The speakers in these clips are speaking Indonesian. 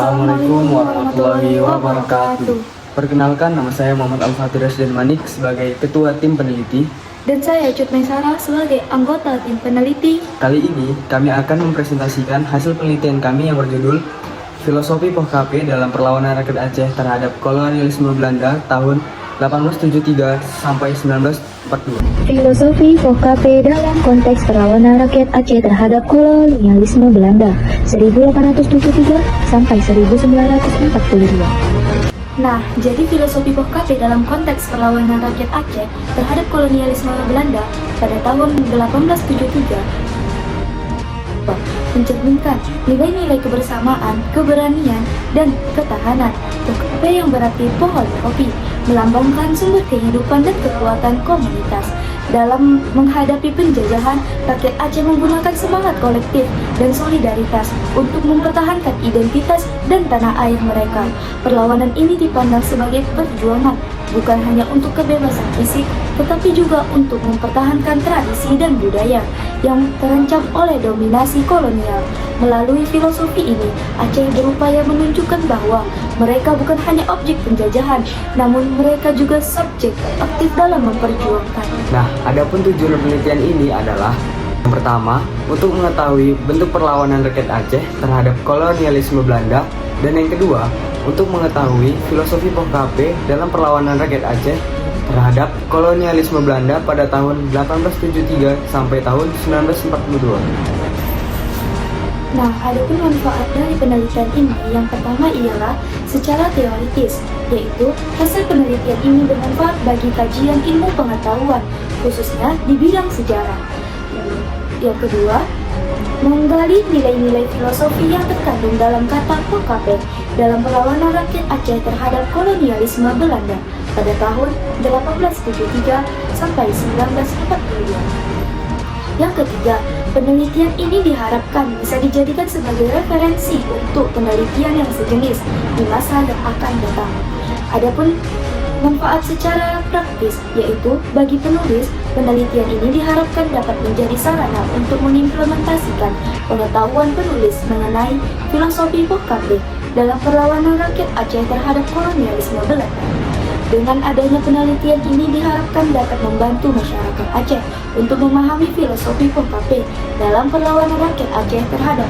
Assalamualaikum warahmatullahi wabarakatuh. Perkenalkan, nama saya Muhammad Al-Fatih Rasdan Manik sebagai Ketua Tim Peneliti. Dan saya Cut Maisara sebagai anggota tim peneliti. Kali ini kami akan mempresentasikan hasil penelitian kami yang berjudul Filosofi POH-KP dalam Perlawanan Rakyat Aceh terhadap Kolonialisme Belanda tahun 1873 sampai 1942. Filosofi POH-KP dalam konteks perlawanan rakyat Aceh terhadap kolonialisme Belanda 1873 sampai 1942. Nah, jadi filosofi POH-KP dalam konteks perlawanan rakyat Aceh terhadap kolonialisme Belanda pada tahun 1873 mencerminkan nilai-nilai kebersamaan, keberanian, dan ketahanan. POH-KP yang berarti pohon kopi melambangkan sumber kehidupan dan kekuatan komunitas. Dalam menghadapi penjajahan, rakyat Aceh menggunakan semangat kolektif dan solidaritas untuk mempertahankan identitas dan tanah air mereka. Perlawanan ini dipandang sebagai perjuangan bukan hanya untuk kebebasan fisik, tetapi juga untuk mempertahankan tradisi dan budaya yang terancam oleh dominasi kolonial. Melalui filosofi ini, Aceh berupaya menunjukkan bahwa mereka bukan hanya objek penjajahan, namun mereka juga subjek aktif dalam memperjuangkan. Nah, adapun tujuan penelitian ini adalah yang pertama, untuk mengetahui bentuk perlawanan rakyat Aceh terhadap kolonialisme Belanda, dan yang kedua, untuk mengetahui filosofi POH-KP dalam perlawanan rakyat Aceh terhadap kolonialisme Belanda pada tahun 1873 sampai tahun 1942. Nah, adapun manfaat dari penelitian ini, yang pertama ialah secara teoritis, yaitu hasil penelitian ini bermanfaat bagi kajian ilmu pengetahuan, khususnya di bidang sejarah. Yang kedua, menggali nilai-nilai filosofi yang terkandung dalam kata POH-KP dalam perlawanan rakyat Aceh terhadap kolonialisme Belanda pada tahun 1873 sampai 1942. Yang ketiga, penelitian ini diharapkan bisa dijadikan sebagai referensi untuk penelitian yang sejenis di masa yang akan datang. Adapun manfaat secara praktis, yaitu bagi penulis, penelitian ini diharapkan dapat menjadi sarana untuk mengimplementasikan pengetahuan penulis mengenai filosofi POH-KP dalam perlawanan rakyat Aceh terhadap kolonialisme Belanda. Dengan adanya penelitian ini diharapkan dapat membantu masyarakat Aceh untuk memahami filosofi POH-KP dalam perlawanan rakyat Aceh terhadap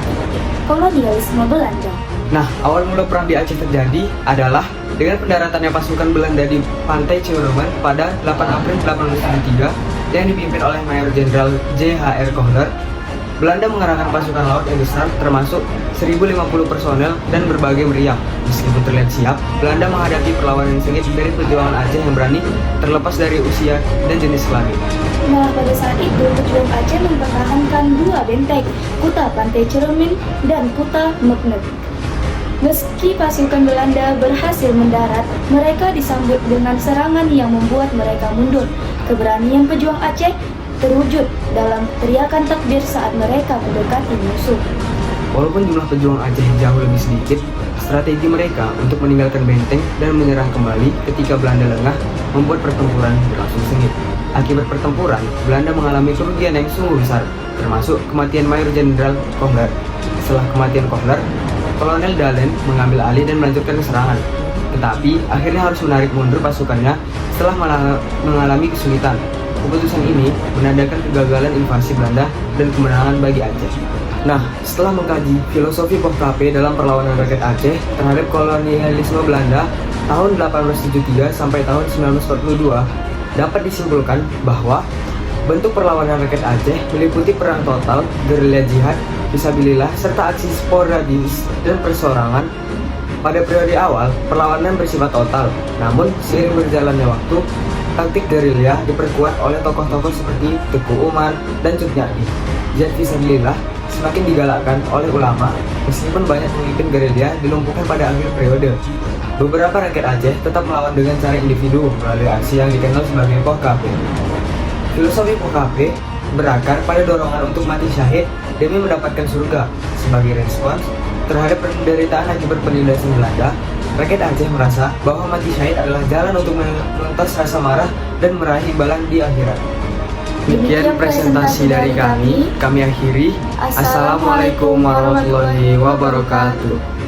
kolonialisme Belanda. Nah, awal mula perang di Aceh terjadi adalah dengan pendaratannya pasukan Belanda di pantai Ciuruman pada 8 April 1873 yang dipimpin oleh Mayor Jenderal J.H.R. Kohler. Belanda mengerahkan pasukan laut yang besar termasuk 1.050 personel dan berbagai meriam. Meskipun terlihat siap, Belanda menghadapi perlawanan sengit dari perjuangan Aceh yang berani terlepas dari usia dan jenis kelamin. Nah, pada saat itu pejuang Aceh mempertahankan dua benteng, Kuta Pantai Cermin dan Kuta Mekneg. Meski pasukan Belanda berhasil mendarat, mereka disambut dengan serangan yang membuat mereka mundur. Keberanian pejuang Aceh terwujud dalam teriakan takbir saat mereka mendekati musuh. Walaupun jumlah pejuang Aceh jauh lebih sedikit, strategi mereka untuk meninggalkan benteng dan menyerang kembali ketika Belanda lengah membuat pertempuran berlangsung sengit. Akibat pertempuran, Belanda mengalami kerugian yang sungguh besar, termasuk kematian Mayor Jenderal Kohler. Setelah kematian Kohler, Kolonel Dalen mengambil alih dan melanjutkan serangan. Tetapi akhirnya harus menarik mundur pasukannya setelah mengalami kesulitan. Keputusan ini menandakan kegagalan invasi Belanda dan kemenangan bagi Aceh. Nah, setelah mengkaji filosofi POH-KP dalam perlawanan rakyat Aceh terhadap kolonialisme Belanda tahun 1873 sampai tahun 1942, dapat disimpulkan bahwa bentuk perlawanan rakyat Aceh meliputi perang total, gerilya jihad, fisabilillah, serta aksi sporadis dan perseorangan. Pada periode awal, perlawanan bersifat total, namun seiring berjalannya waktu, taktik gerilya diperkuat oleh tokoh-tokoh seperti Teku Umar dan Cut Nyak. Jihad fisabilillah semakin digalakkan oleh ulama, meskipun banyak pemimpin gerilya dilumpuhkan pada akhir periode. Beberapa rakyat Aceh tetap melawan dengan cara individu melalui aksi yang dikenal sebagai POH-KP. Filosofi POH-KP berakar pada dorongan untuk mati syahid demi mendapatkan surga. Sebagai respons terhadap penderitaan akibat penindasan Belanda, rakyat Aceh merasa bahwa mati syahid adalah jalan untuk melentas rasa marah dan meraih imbalan di akhirat. Demikian presentasi dari kami akhiri. Assalamualaikum warahmatullahi wabarakatuh.